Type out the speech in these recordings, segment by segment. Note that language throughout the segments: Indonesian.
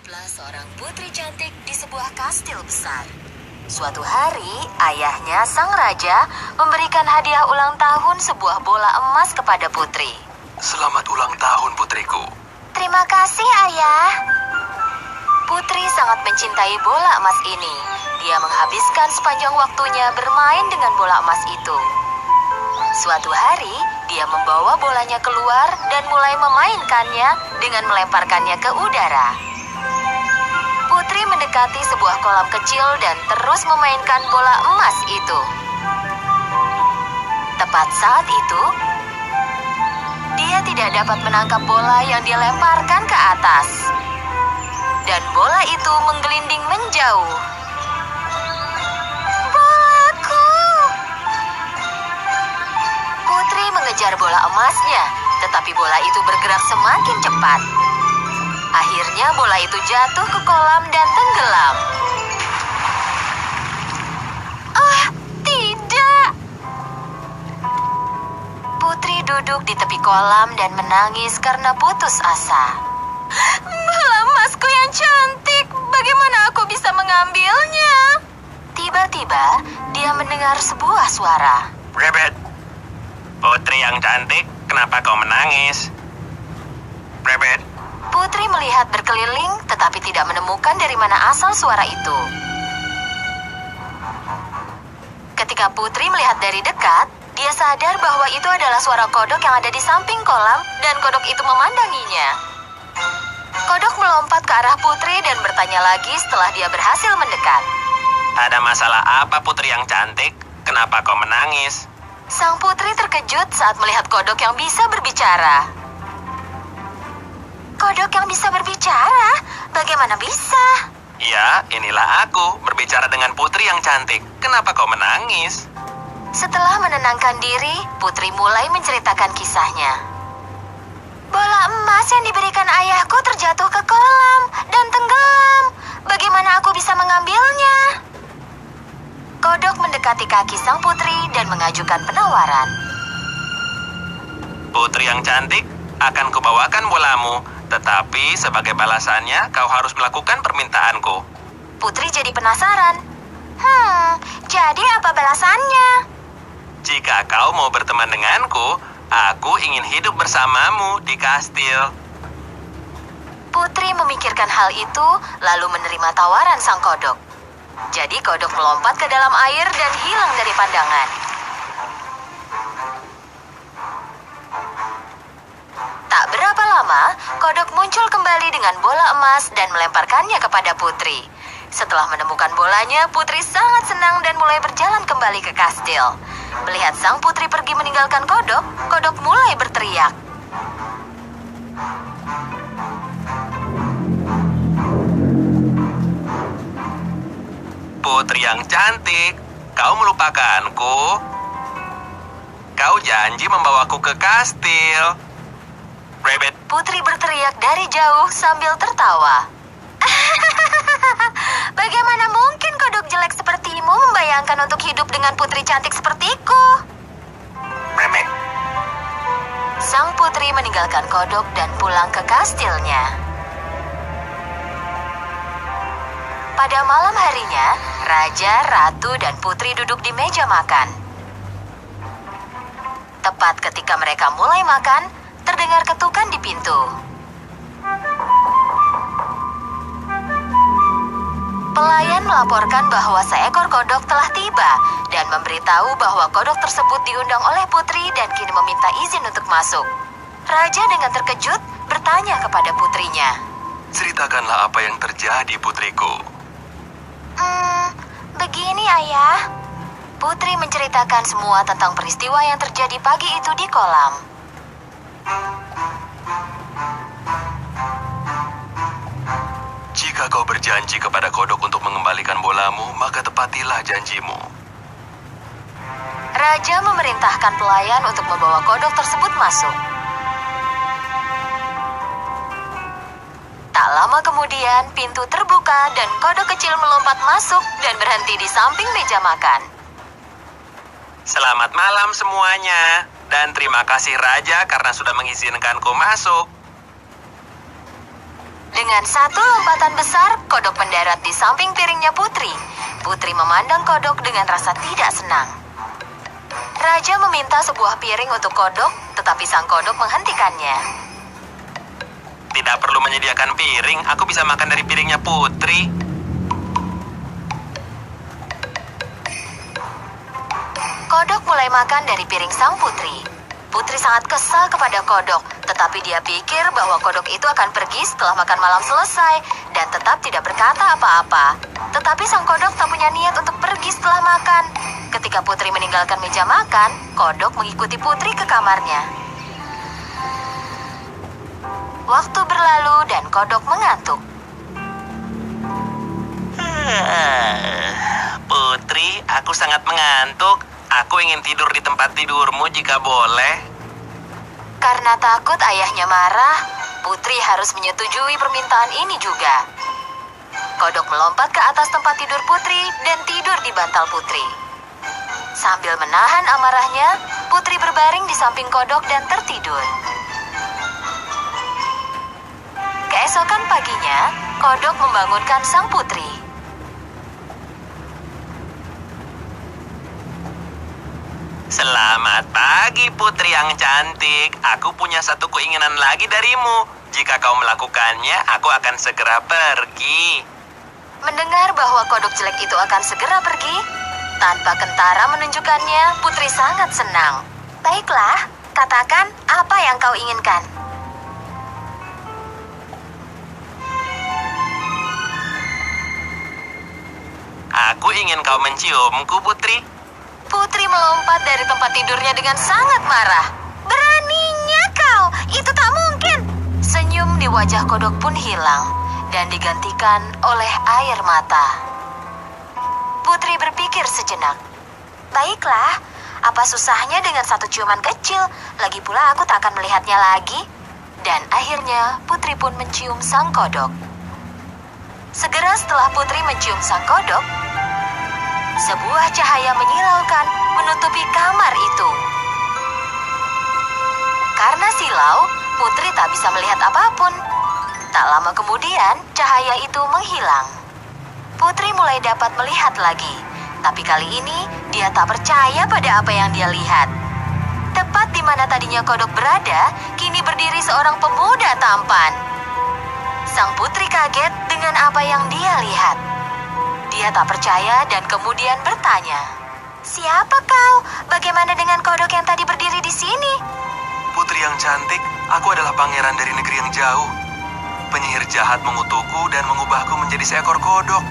hiduplah seorang putri cantik di sebuah kastil besar. Suatu hari, ayahnya, sang raja, memberikan hadiah ulang tahun sebuah bola emas kepada putri. Selamat ulang tahun, putriku. Terima kasih, ayah. Putri sangat mencintai bola emas ini. Dia menghabiskan sepanjang waktunya bermain dengan bola emas itu. Suatu hari, dia membawa bolanya keluar dan mulai memainkannya dengan melemparkannya ke udara. Putri mendekati sebuah kolam kecil dan terus memainkan bola emas itu. Tepat saat itu, dia tidak dapat menangkap bola yang dia lemparkan ke atas. Dan bola itu menggelinding menjauh. Bolaku! Putri mengejar bola emasnya, tetapi bola itu bergerak semakin cepat. Akhirnya bola itu jatuh ke kolam dan tenggelam. Ah, tidak! Putri duduk di tepi kolam dan menangis karena putus asa. Bola emasku yang cantik, bagaimana aku bisa mengambilnya? Tiba-tiba, dia mendengar sebuah suara. Rabbit, putri yang cantik, kenapa kau menangis? Rabbit, Putri melihat berkeliling, tetapi tidak menemukan dari mana asal suara itu. Ketika Putri melihat dari dekat, dia sadar bahwa itu adalah suara kodok yang ada di samping kolam, dan kodok itu memandanginya. Kodok melompat ke arah Putri dan bertanya lagi setelah dia berhasil mendekat. ada masalah apa, putri yang cantik? Kenapa kau menangis? Sang putri terkejut saat melihat kodok yang bisa berbicara. Kodok yang bisa berbicara? Bagaimana bisa? Ya, inilah aku, berbicara dengan putri yang cantik. Kenapa kau menangis? Setelah menenangkan diri, Putri mulai menceritakan kisahnya. Bola emas yang diberikan ayahku terjatuh ke kolam dan tenggelam. Bagaimana aku bisa mengambilnya? Kodok mendekati kaki sang putri dan mengajukan penawaran. Putri yang cantik, akan kubawakan bolamu. Tetapi sebagai balasannya, kau harus melakukan permintaanku. Putri jadi penasaran. Jadi apa balasannya? Jika kau mau berteman denganku, aku ingin hidup bersamamu di kastil. Putri memikirkan hal itu, lalu menerima tawaran sang kodok. Jadi kodok melompat ke dalam air dan hilang dari pandangan. Tak berapa lama, kodok muncul kembali dengan bola emas dan melemparkannya kepada Putri. Setelah menemukan bolanya, Putri sangat senang dan mulai berjalan kembali ke kastil. Melihat sang putri pergi meninggalkan kodok, kodok mulai berteriak. Putri yang cantik, kau melupakanku? Kau janji membawaku ke kastil. Rabbit, Putri berteriak dari jauh sambil tertawa. Bagaimana mungkin kodok jelek sepertimu membayangkan untuk hidup dengan putri cantik sepertiku? Rabbit. Sang putri meninggalkan kodok dan pulang ke kastilnya. Pada malam harinya, raja, ratu, dan putri duduk di meja makan. Tepat ketika mereka mulai makan, terdengar ketukan di pintu. Pelayan melaporkan bahwa seekor kodok telah tiba dan memberitahu bahwa kodok tersebut diundang oleh putri dan kini meminta izin untuk masuk. Raja dengan terkejut bertanya kepada putrinya. Ceritakanlah apa yang terjadi, putriku. Begini ayah. Putri menceritakan semua tentang peristiwa yang terjadi pagi itu di kolam. Jika kau berjanji kepada kodok untuk mengembalikan bolamu, maka tepatilah janjimu. Raja memerintahkan pelayan untuk membawa kodok tersebut masuk. Tak lama kemudian, pintu terbuka dan kodok kecil melompat masuk dan berhenti di samping meja makan. Selamat malam semuanya, dan terima kasih Raja karena sudah mengizinkanku masuk. Dengan satu lompatan besar, kodok mendarat di samping piringnya Putri. Putri memandang kodok dengan rasa tidak senang. Raja meminta sebuah piring untuk kodok, tetapi sang kodok menghentikannya. Tidak perlu menyediakan piring, aku bisa makan dari piringnya Putri. Kodok mulai makan dari piring sang putri. Putri sangat kesal kepada kodok, tetapi dia pikir bahwa kodok itu akan pergi setelah makan malam selesai dan tetap tidak berkata apa-apa. Tetapi sang kodok tak punya niat untuk pergi setelah makan. Ketika Putri meninggalkan meja makan, kodok mengikuti Putri ke kamarnya. Waktu berlalu dan kodok mengantuk. Putri, aku sangat mengantuk. Aku ingin tidur di tempat tidurmu jika boleh. Karena takut ayahnya marah, Putri harus menyetujui permintaan ini juga. Kodok melompat ke atas tempat tidur Putri dan tidur di bantal Putri. Sambil menahan amarahnya, Putri berbaring di samping kodok dan tertidur. Keesokan paginya, kodok membangunkan sang putri. Selamat pagi, Putri yang cantik. Aku punya satu keinginan lagi darimu. Jika kau melakukannya, aku akan segera pergi. Mendengar bahwa kodok jelek itu akan segera pergi, tanpa kentara menunjukkannya, Putri sangat senang. Baiklah, katakan apa yang kau inginkan. Aku ingin kau menciumku, Putri. Putri melompat dari tempat tidurnya dengan sangat marah. Beraninya kau, itu tak mungkin. Senyum di wajah kodok pun hilang dan digantikan oleh air mata. Putri berpikir sejenak. Baiklah, apa susahnya dengan satu ciuman kecil? Lagi pula aku tak akan melihatnya lagi. Dan akhirnya Putri pun mencium sang kodok. Segera setelah Putri mencium sang kodok, sebuah cahaya menyilaukan menutupi kamar itu. Karena silau, Putri tak bisa melihat apapun. Tak lama kemudian, cahaya itu menghilang. Putri mulai dapat melihat lagi, tapi kali ini dia tak percaya pada apa yang dia lihat. Tepat di mana tadinya kodok berada, kini berdiri seorang pemuda tampan. Sang putri kaget dengan apa yang dia lihat. Dia tak percaya dan kemudian bertanya, "Siapa kau? Bagaimana dengan kodok yang tadi berdiri di sini?" Putri yang cantik, aku adalah pangeran dari negeri yang jauh. Penyihir jahat mengutukku dan mengubahku menjadi seekor kodok.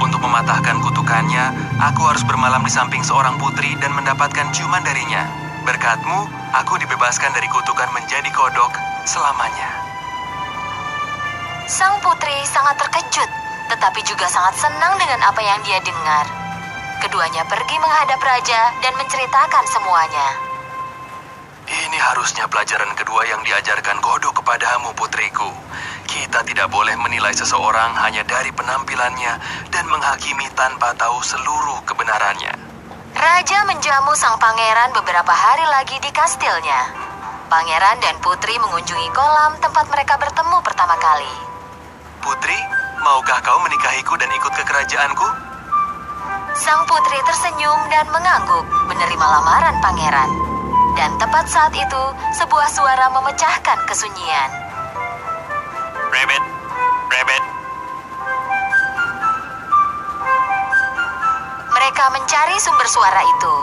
Untuk mematahkan kutukannya, aku harus bermalam di samping seorang putri dan mendapatkan ciuman darinya. Berkatmu, aku dibebaskan dari kutukan menjadi kodok selamanya. Sang putri sangat terkejut, tetapi juga sangat senang dengan apa yang dia dengar. Keduanya pergi menghadap raja dan menceritakan semuanya. Ini harusnya pelajaran kedua yang diajarkan kodok kepadamu, putriku. Kita tidak boleh menilai seseorang hanya dari penampilannya dan menghakimi tanpa tahu seluruh kebenarannya. Raja menjamu sang pangeran beberapa hari lagi di kastilnya. Pangeran dan putri mengunjungi kolam tempat mereka bertemu pertama kali. Putri, maukah kau menikahiku dan ikut ke kerajaanku? Sang putri tersenyum dan mengangguk menerima lamaran pangeran. Dan tepat saat itu, sebuah suara memecahkan kesunyian. Rabbit, rabbit. Mereka mencari sumber suara itu.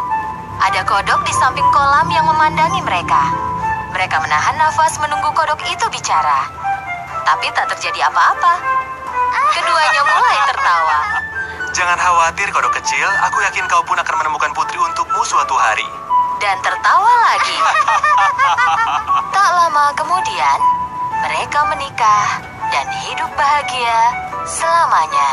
Ada kodok di samping kolam yang memandangi mereka. Mereka menahan nafas menunggu kodok itu bicara. Tapi tak terjadi apa-apa. Keduanya mulai tertawa. Jangan khawatir, kodok kecil. Aku yakin kau pun akan menemukan putri untukmu suatu hari. Dan tertawa lagi. Tak lama kemudian, mereka menikah dan hidup bahagia selamanya.